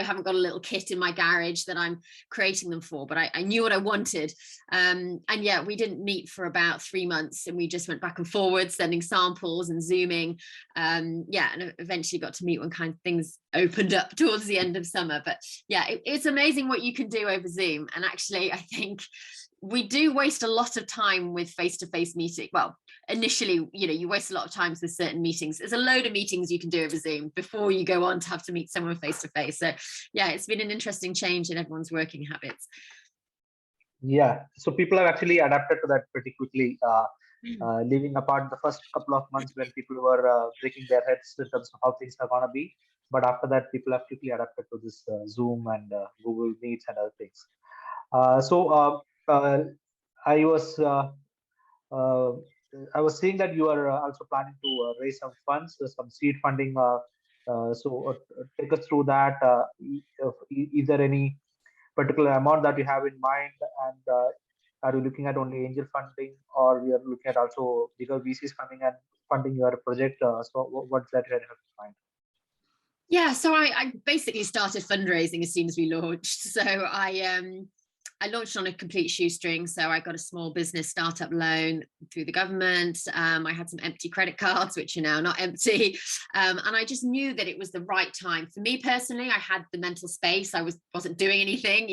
haven't got a little kit in my garage that I'm creating them for, but I knew what I wanted. And yeah, we didn't meet for about 3 months, and we just went back and forward, sending samples and zooming. And eventually got to meet when kind of things opened up towards the end of summer. But yeah, it's amazing what you can do over Zoom. And actually, I think we do waste a lot of time with face-to-face meeting. Well, initially, you waste a lot of times with certain meetings. There's a load of meetings you can do over Zoom before you go on to have to meet someone face-to-face. So yeah, it's been an interesting change in everyone's working habits. Yeah, so people have actually adapted to that pretty quickly, leaving apart the first couple of months when people were breaking their heads in terms of how things are going to be. But after that, people have quickly adapted to this Zoom and Google Meets and other things. I was I was seeing that you are also planning to raise some funds, some seed funding. Take us through that. Is there any particular amount that you have in mind, and are you looking at only angel funding, or you are looking at also bigger VCs coming and funding your project? What's that you have in mind? Yeah, so I basically started fundraising as soon as we launched. So I launched on a complete shoestring. So I got a small business startup loan through the government. I had some empty credit cards, which are now not empty. And I just knew that it was the right time. For me personally, I had the mental space. I wasn't doing anything,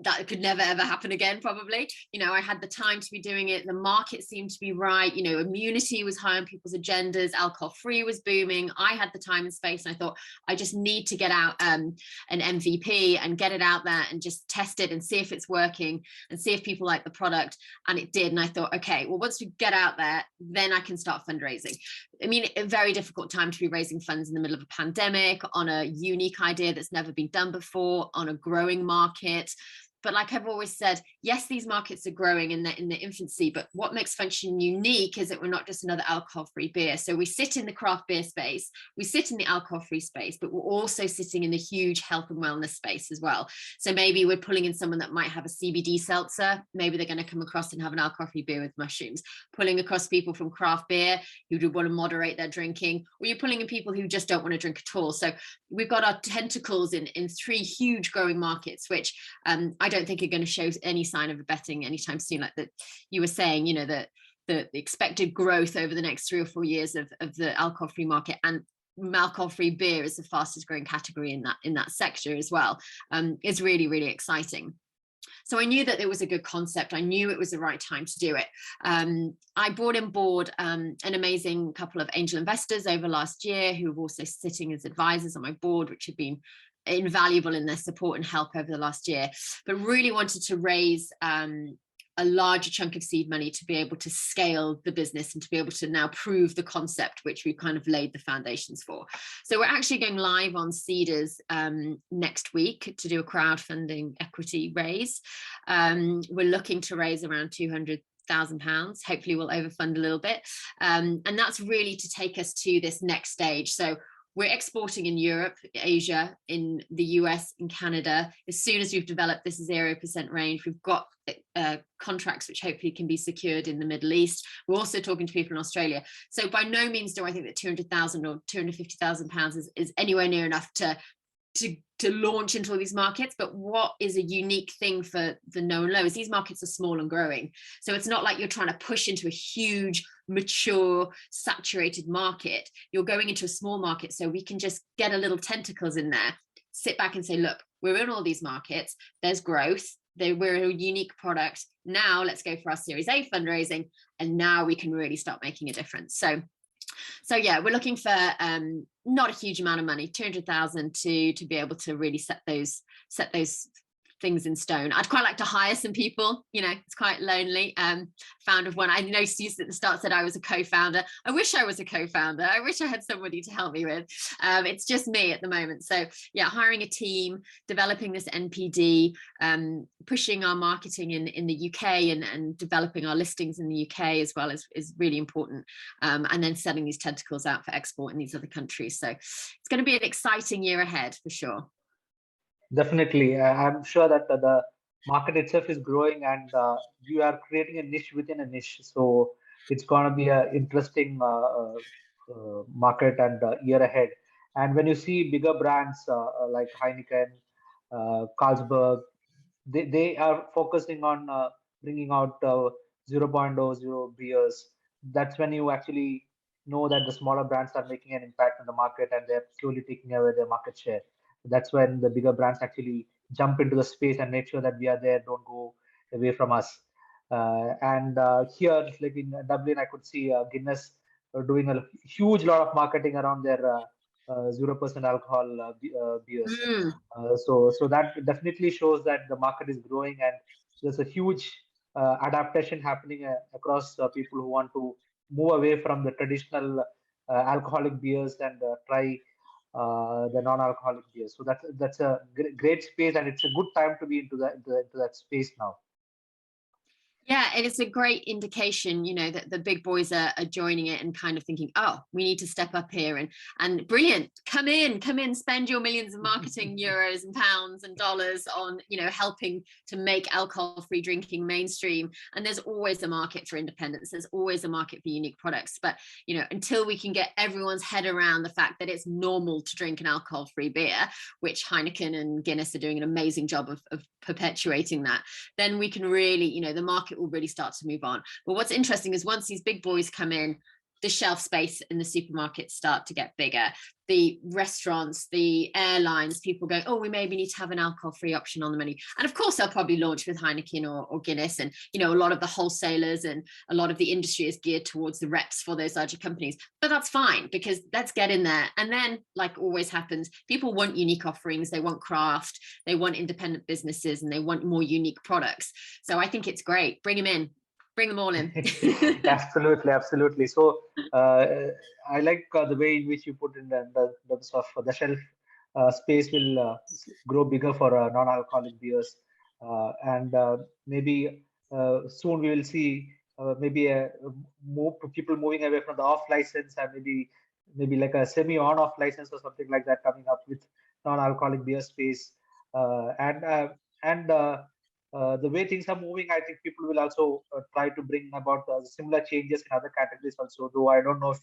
that could never ever happen again, probably. I had the time to be doing it. The market seemed to be right. Immunity was high on people's agendas. Alcohol free was booming. I had the time and space, and I thought, I just need to get out an MVP and get it out there and just test it and see if it's working and see if people like the product. And it did. And I thought, okay, well, once we get out there, then I can start fundraising. I mean, a very difficult time to be raising funds in the middle of a pandemic, on a unique idea that's never been done before, on a growing market. But like I've always said, yes, these markets are growing in their infancy, but what makes Fungtn unique is that we're not just another alcohol-free beer. So we sit in the craft beer space, we sit in the alcohol-free space, but we're also sitting in the huge health and wellness space as well. So maybe we're pulling in someone that might have a CBD seltzer. Maybe they're going to come across and have an alcohol-free beer with mushrooms. Pulling across people from craft beer who do want to moderate their drinking, or you're pulling in people who just don't want to drink at all. So we've got our tentacles in three huge growing markets, which I don't think are going to show any sign of abetting anytime soon. Like that you were saying, that the expected growth over the next 3 or 4 years of the alcohol-free market, and alcohol-free beer is the fastest growing category in that sector as well, is really, really exciting. So I knew that it was a good concept. I knew it was the right time to do it. I brought on board an amazing couple of angel investors over last year who were also sitting as advisors on my board, which have been invaluable in their support and help over the last year, but really wanted to raise a larger chunk of seed money to be able to scale the business and to be able to now prove the concept, which we've kind of laid the foundations for. So we're actually going live on Seeders next week to do a crowdfunding equity raise. We're looking to raise around £200,000. Hopefully we'll overfund a little bit. And that's really to take us to this next stage. So we're exporting in Europe, Asia, in the US, in Canada. As soon as we've developed this 0% range, we've got contracts which hopefully can be secured in the Middle East. We're also talking to people in Australia. So by no means do I think that £200,000 or £250,000 is anywhere near enough to launch into all these markets. But what is a unique thing for the no and low is these markets are small and growing. So it's not like you're trying to push into a huge, mature, saturated market. You're going into a small market, so we can just get a little tentacles in there, sit back and say, look, we're in all these markets, there's growth, we're a unique product. Now let's go for our Series A fundraising, and now we can really start making a difference. So yeah, we're looking for not a huge amount of money, 200,000 to be able to really set those things in stone. I'd quite like to hire some people, it's quite lonely. Founder of one, I know Susan at the start said I was a co-founder. I wish I was a co-founder. I wish I had somebody to help me with. It's just me at the moment. So yeah, hiring a team, developing this NPD, pushing our marketing in the UK and developing our listings in the UK as well is really important. And then setting these tentacles out for export in these other countries. So it's going to be an exciting year ahead for sure. Definitely. I'm sure that the market itself is growing, and you are creating a niche within a niche. So it's going to be an interesting market and year ahead. And when you see bigger brands like Heineken, Carlsberg, they are focusing on bringing out 0.00 beers. That's when you actually know that the smaller brands are making an impact on the market, and they're slowly taking away their market share. That's when the bigger brands actually jump into the space and make sure that we are there, don't go away from us. And here, like in Dublin, I could see Guinness doing a huge lot of marketing around their 0% alcohol beers. So that definitely shows that the market is growing, and there's a huge adaptation happening across people who want to move away from the traditional alcoholic beers and try the non-alcoholic beers. So that's a great space, and it's a good time to be into that space now. Yeah, and it's a great indication, that the big boys are joining it and kind of thinking, oh, we need to step up here, and brilliant, come in, spend your millions of marketing euros and pounds and dollars on, helping to make alcohol-free drinking mainstream. And there's always a market for independence. There's always a market for unique products. But, until we can get everyone's head around the fact that it's normal to drink an alcohol-free beer, which Heineken and Guinness are doing an amazing job of perpetuating that, then we can really, the market will really start to move on. But what's interesting is once these big boys come in, the shelf space in the supermarkets start to get bigger. The restaurants, the airlines, people go, oh, we maybe need to have an alcohol-free option on the menu. And of course, they'll probably launch with Heineken or Guinness. And, a lot of the wholesalers and a lot of the industry is geared towards the reps for those larger companies. But that's fine, because let's get in there. And then, like always happens, people want unique offerings. They want craft. They want independent businesses, and they want more unique products. So I think it's great. Bring them in. Bring them all in. Absolutely. So I like the way in which you put in the terms of the shelf space will grow bigger for non-alcoholic beers, and maybe soon we will see maybe people moving away from the off license, and maybe like a semi-on-off license or something like that coming up with non-alcoholic beer space, and the way things are moving, I think people will also try to bring about similar changes in other categories also, though I don't know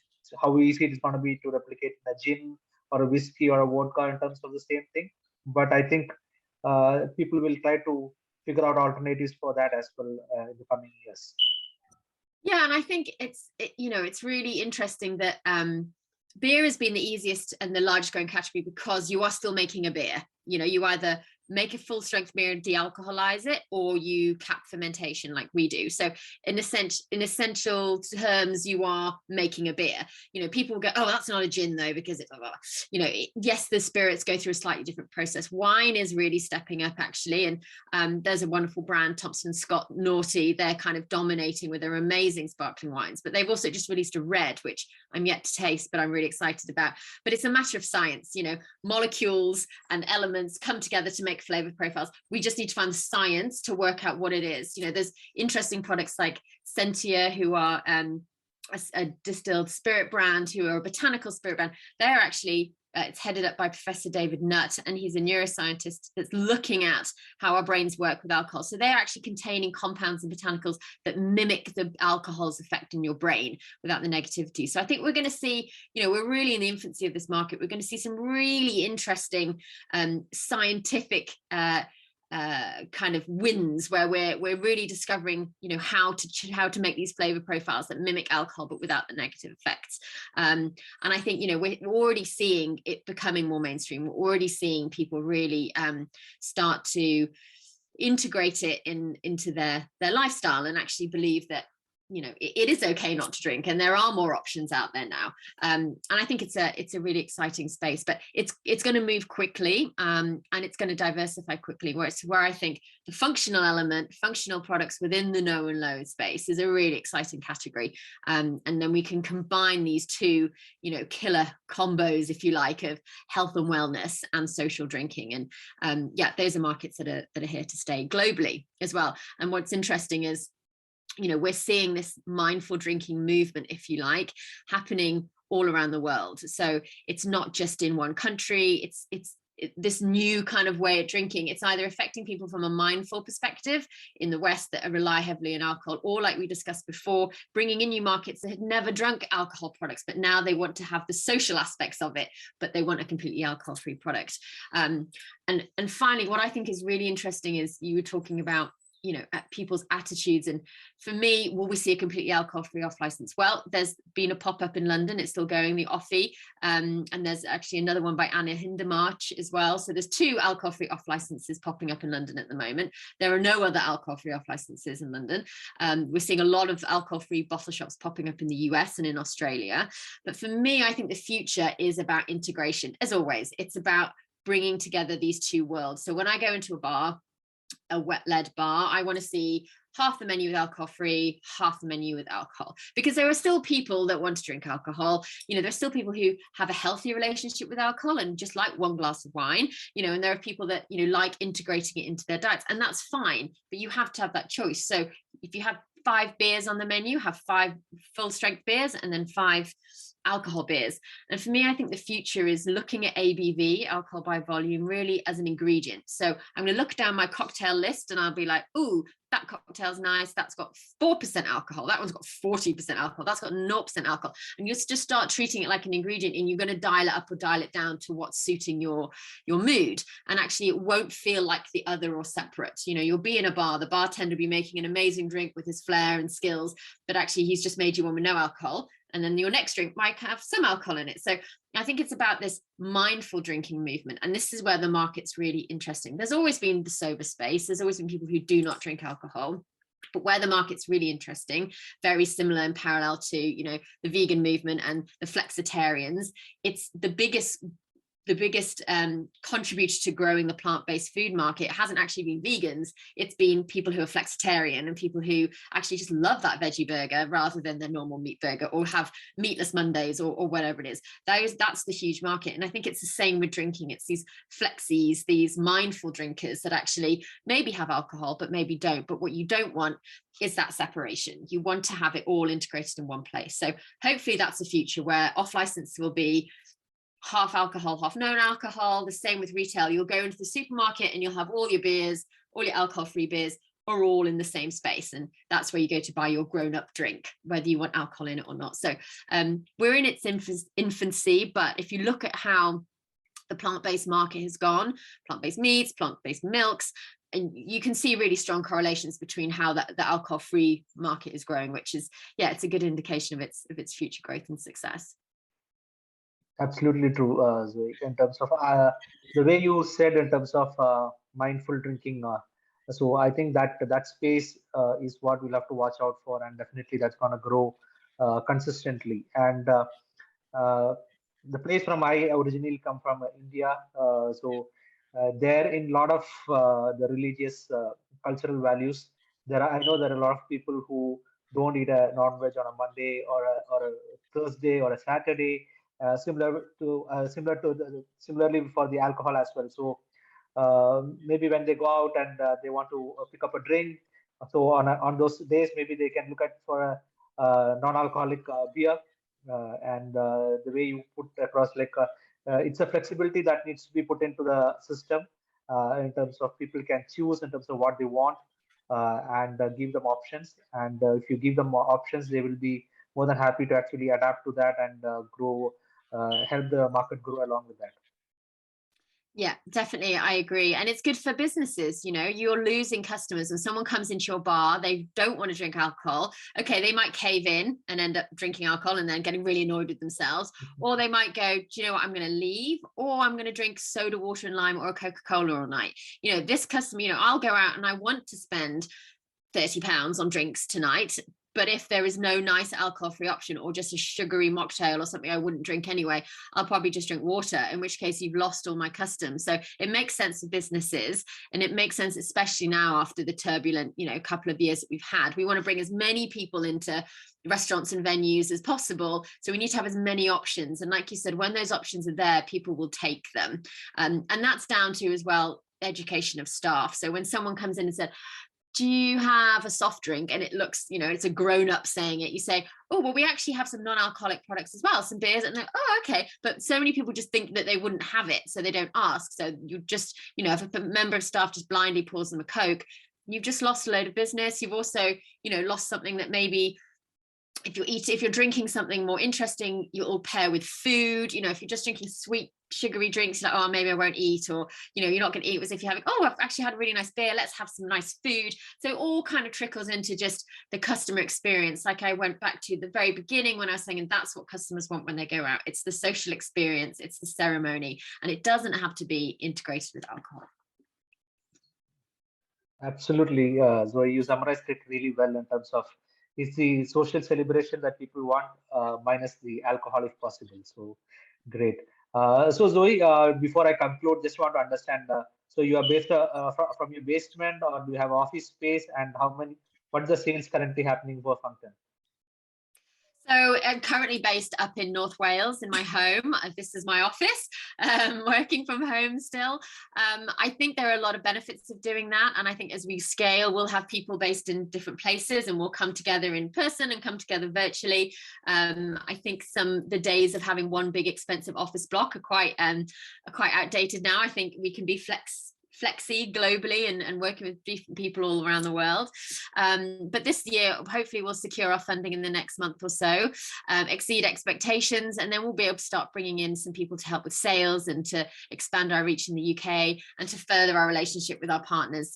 how easy it's going to be to replicate in a gin or a whiskey or a vodka in terms of the same thing. But I think people will try to figure out alternatives for that as well in the coming years. Yeah, and I think it's really interesting that beer has been the easiest and the largest growing category because you are still making a beer. You either make a full strength beer and de-alcoholize it, or you cap fermentation like we do. So in essential terms, you are making a beer. People go, oh, that's not a gin though, because it's, yes, the spirits go through a slightly different process. Wine is really stepping up actually. And there's a wonderful brand, Thompson Scott Naughty. They're kind of dominating with their amazing sparkling wines, but they've also just released a red, which I'm yet to taste, but I'm really excited about. But it's a matter of science, molecules and elements come together to make flavor profiles. We just need to find the science to work out what it is. There's interesting products like Sentia, who are a distilled spirit brand, who are a botanical spirit brand. They're actually it's headed up by Professor David Nutt, and he's a neuroscientist that's looking at how our brains work with alcohol. So they're actually containing compounds and botanicals that mimic the alcohol's effect in your brain without the negativity. So I think we're going to see, we're really in the infancy of this market. We're going to see some really interesting scientific kind of wins where we're really discovering how to make these flavor profiles that mimic alcohol but without the negative effects, and I think we're already seeing it becoming more mainstream. We're already seeing people really start to integrate it into their lifestyle and actually believe that it is okay not to drink, and there are more options out there now, and I think it's a really exciting space, but it's going to move quickly, and it's going to diversify quickly, where I think the functional products within the no and low space is a really exciting category, and then we can combine these two killer combos, if you like, of health and wellness and social drinking, and those are markets that are here to stay globally as well. And what's interesting is we're seeing this mindful drinking movement, if you like, happening all around the world. So it's not just in one country. It's this new kind of way of drinking. It's either affecting people from a mindful perspective in the West that rely heavily on alcohol, or like we discussed before, bringing in new markets that had never drunk alcohol products, but now they want to have the social aspects of it, but they want a completely alcohol-free product. And finally, what I think is really interesting is you were talking about at people's attitudes. And for me, will we see a completely alcohol-free off license? Well, there's been a pop-up in London. It's still going, the Offie. And there's actually another one by Anna Hindermarch as well. So there's 2 alcohol-free off licenses popping up in London at the moment. There are no other alcohol-free off licenses in London. We're seeing a lot of alcohol-free bottle shops popping up in the US and in Australia. But for me, I think the future is about integration. As always, it's about bringing together these two worlds. So when I go into a wet-led bar, I want to see half the menu with alcohol free, half the menu with alcohol, because there are still people that want to drink alcohol. There's still people who have a healthy relationship with alcohol and just like one glass of wine, and there are people that like integrating it into their diets, and that's fine, but you have to have that choice. So if you have 5 beers on the menu, have 5 full strength beers and then 5 alcohol beers. And for me, I think the future is looking at ABV, alcohol by volume, really as an ingredient. So I'm going to look down my cocktail list and I'll be like, ooh, that cocktail's nice. That's got 4% alcohol. That one's got 40% alcohol. That's got 0% alcohol. And you just start treating it like an ingredient, and you're going to dial it up or dial it down to what's suiting your mood. And actually it won't feel like the other or separate. You know, you'll be in a bar, the bartender will be making an amazing drink with his flair and skills, but actually he's just made you one with no alcohol. And then your next drink might have some alcohol in it. So I think it's about this mindful drinking movement. And this is where the market's really interesting. There's always been the sober space. There's always been people who do not drink alcohol. But where the market's really interesting, very similar and parallel to, you know, the vegan movement and the flexitarians, it's the biggest contributor to growing the plant-based food market hasn't actually been vegans. It's been people who are flexitarian and people who actually just love that veggie burger rather than their normal meat burger, or have meatless Mondays or whatever it is. That's the huge market. And I think it's the same with drinking. It's these flexies, these mindful drinkers that actually maybe have alcohol but maybe don't. But what you don't want is that separation. You want to have it all integrated in one place. So hopefully that's a future where off license will be half alcohol, half non-alcohol. The same with retail. You'll go into the supermarket and you'll have all your beers, all your alcohol-free beers are all in the same space. And that's where you go to buy your grown-up drink, whether you want alcohol in it or not. So we're in its infancy, but if you look at how the plant-based market has gone, plant-based meats, plant-based milks, and you can see really strong correlations between how the alcohol-free market is growing, which is, yeah, it's a good indication of its future growth and success. Absolutely true, Zoe. In terms of the way you said, in terms of mindful drinking, so I think that space is what we'll have to watch out for, and definitely that's going to grow consistently. And the place from I originally come from, India, so there in a lot of the religious cultural values, I know there are a lot of people who don't eat a non-veg on a Monday or a Thursday or a Saturday. Similarly for the alcohol as well. So maybe when they go out and they want to pick up a drink, so on those days maybe they can look at for a non-alcoholic beer, and the way you put across, like it's a flexibility that needs to be put into the system, in terms of people can choose in terms of what they want, and give them options. And if you give them more options, they will be more than happy to actually adapt to that and grow, help the market grow along with that. Yeah, definitely. I agree. And it's good for businesses. You know, you're losing customers when someone comes into your bar, they don't want to drink alcohol. Okay, they might cave in and end up drinking alcohol and then getting really annoyed with themselves. Or they might go, do you know what, I'm going to leave, or I'm going to drink soda, water and lime or a Coca-Cola all night. You know, this customer, you know, I'll go out and I want to spend £30 on drinks tonight. But if there is no nice alcohol-free option, or just a sugary mocktail or something I wouldn't drink anyway, I'll probably just drink water, in which case you've lost all my customers. So it makes sense for businesses, and it makes sense, especially now after the turbulent, you know, couple of years that we've had. We want to bring as many people into restaurants and venues as possible. So we need to have as many options. And like you said, when those options are there, people will take them. And that's down to, as well, education of staff. So when someone comes in and said, do you have a soft drink? And it looks, you know, it's a grown up saying it. You say, oh, well, we actually have some non-alcoholic products as well, some beers. And they're, oh, okay. But so many people just think that they wouldn't have it, so they don't ask. So you just, you know, if a member of staff just blindly pours them a Coke, you've just lost a load of business. You've also, you know, lost something that maybe, if you're drinking something more interesting, you'll pair with food. You know, if you're just drinking sweet, sugary drinks, like, oh, maybe I won't eat, or, you know, you're not going to eat. As if you're having, oh, I've actually had a really nice beer, let's have some nice food. So it all kind of trickles into just the customer experience. Like I went back to the very beginning when I was saying, and that's what customers want when they go out. It's the social experience, it's the ceremony, and it doesn't have to be integrated with alcohol. Absolutely, Zoe, you summarized it really well in terms of it's the social celebration that people want, minus the alcohol if possible. So great. So Zoe, before I conclude, just want to understand. So you are based from your basement, or do you have office space, and what's the sales currently happening for Fungtn? So I'm currently based up in North Wales in my home. This is my office, working from home still. I think there are a lot of benefits of doing that. And I think as we scale, we'll have people based in different places and we'll come together in person and come together virtually. I think the days of having one big expensive office block are quite outdated now. I think we can be flexy globally and working with different people all around the world. But this year, hopefully we'll secure our funding in the next month or so, exceed expectations, and then we'll be able to start bringing in some people to help with sales and to expand our reach in the UK and to further our relationship with our partners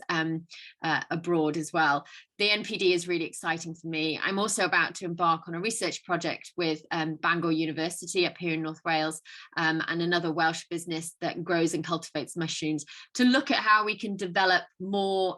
abroad as well. The NPD is really exciting for me. I'm also about to embark on a research project with Bangor University up here in North Wales and another Welsh business that grows and cultivates mushrooms to look at how we can develop more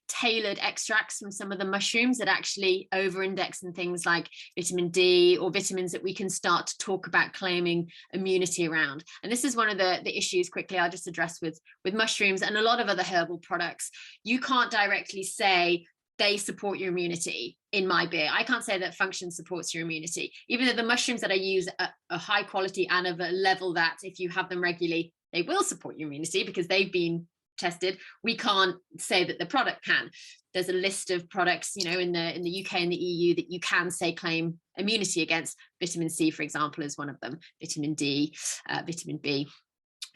tailored extracts from some of the mushrooms that actually over-index in things like vitamin D or vitamins that we can start to talk about claiming immunity around. And this is one of the issues quickly I'll just address with mushrooms and a lot of other herbal products. You can't directly say they support your immunity in my beer. I can't say that Fungtn supports your immunity, even though the mushrooms that I use are high quality and of a level that if you have them regularly, they will support your immunity because they've been tested. We can't say that the product can. There's a list of products, in the UK and the EU that you can say claim immunity against. Vitamin C, for example, is one of them. Vitamin D, vitamin B.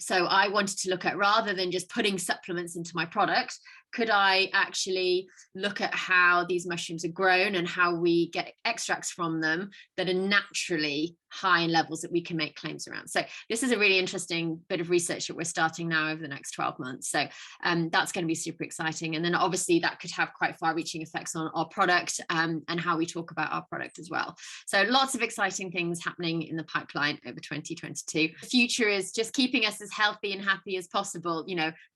So I wanted to look at, rather than just putting supplements into my product, could I actually look at how these mushrooms are grown and how we get extracts from them that are naturally high in levels that we can make claims around. So this is a really interesting bit of research that we're starting now over the next 12 months. So that's going to be super exciting. And then obviously that could have quite far-reaching effects on our product and how we talk about our product as well. So lots of exciting things happening in the pipeline over 2022. The future is just keeping us as healthy and happy as possible.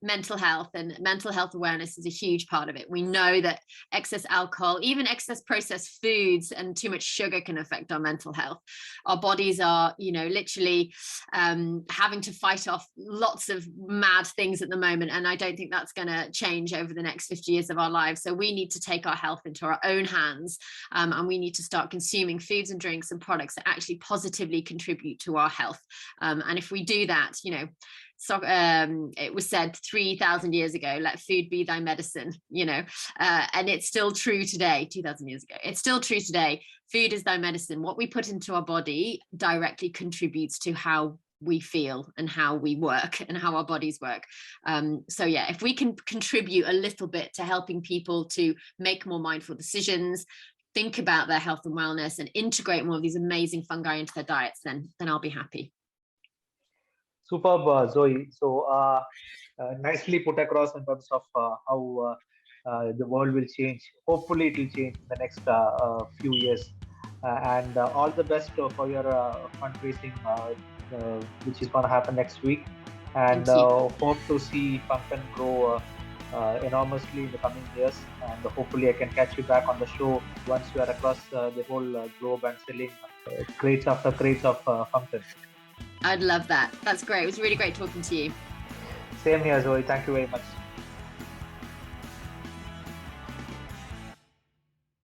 Mental health and mental health awareness is a huge part of it. We know that excess alcohol, even excess processed foods and too much sugar can affect our mental health. Our bodies are, literally having to fight off lots of mad things at the moment. And I don't think that's going to change over the next 50 years of our lives. So we need to take our health into our own hands and we need to start consuming foods and drinks and products that actually positively contribute to our health. And if we do that, so it was said 3,000 years ago, let food be thy medicine, and it's still true today. 2,000 years ago, it's still true today. Food is thy medicine. What we put into our body directly contributes to how we feel and how we work and how our bodies work. So yeah, if we can contribute a little bit to helping people to make more mindful decisions, think about their health and wellness and integrate more of these amazing fungi into their diets, then I'll be happy. Superb, Zoe. So nicely put across in terms of how the world will change. Hopefully, it will change in the next few years. And all the best for your fundraising, which is going to happen next week. And hope to see Fungtn grow enormously in the coming years. And hopefully, I can catch you back on the show once you are across the whole globe and selling crates after crates of Fungtn. I'd love that. That's great. It was really great talking to you. Same here, Zoe. Thank you very much.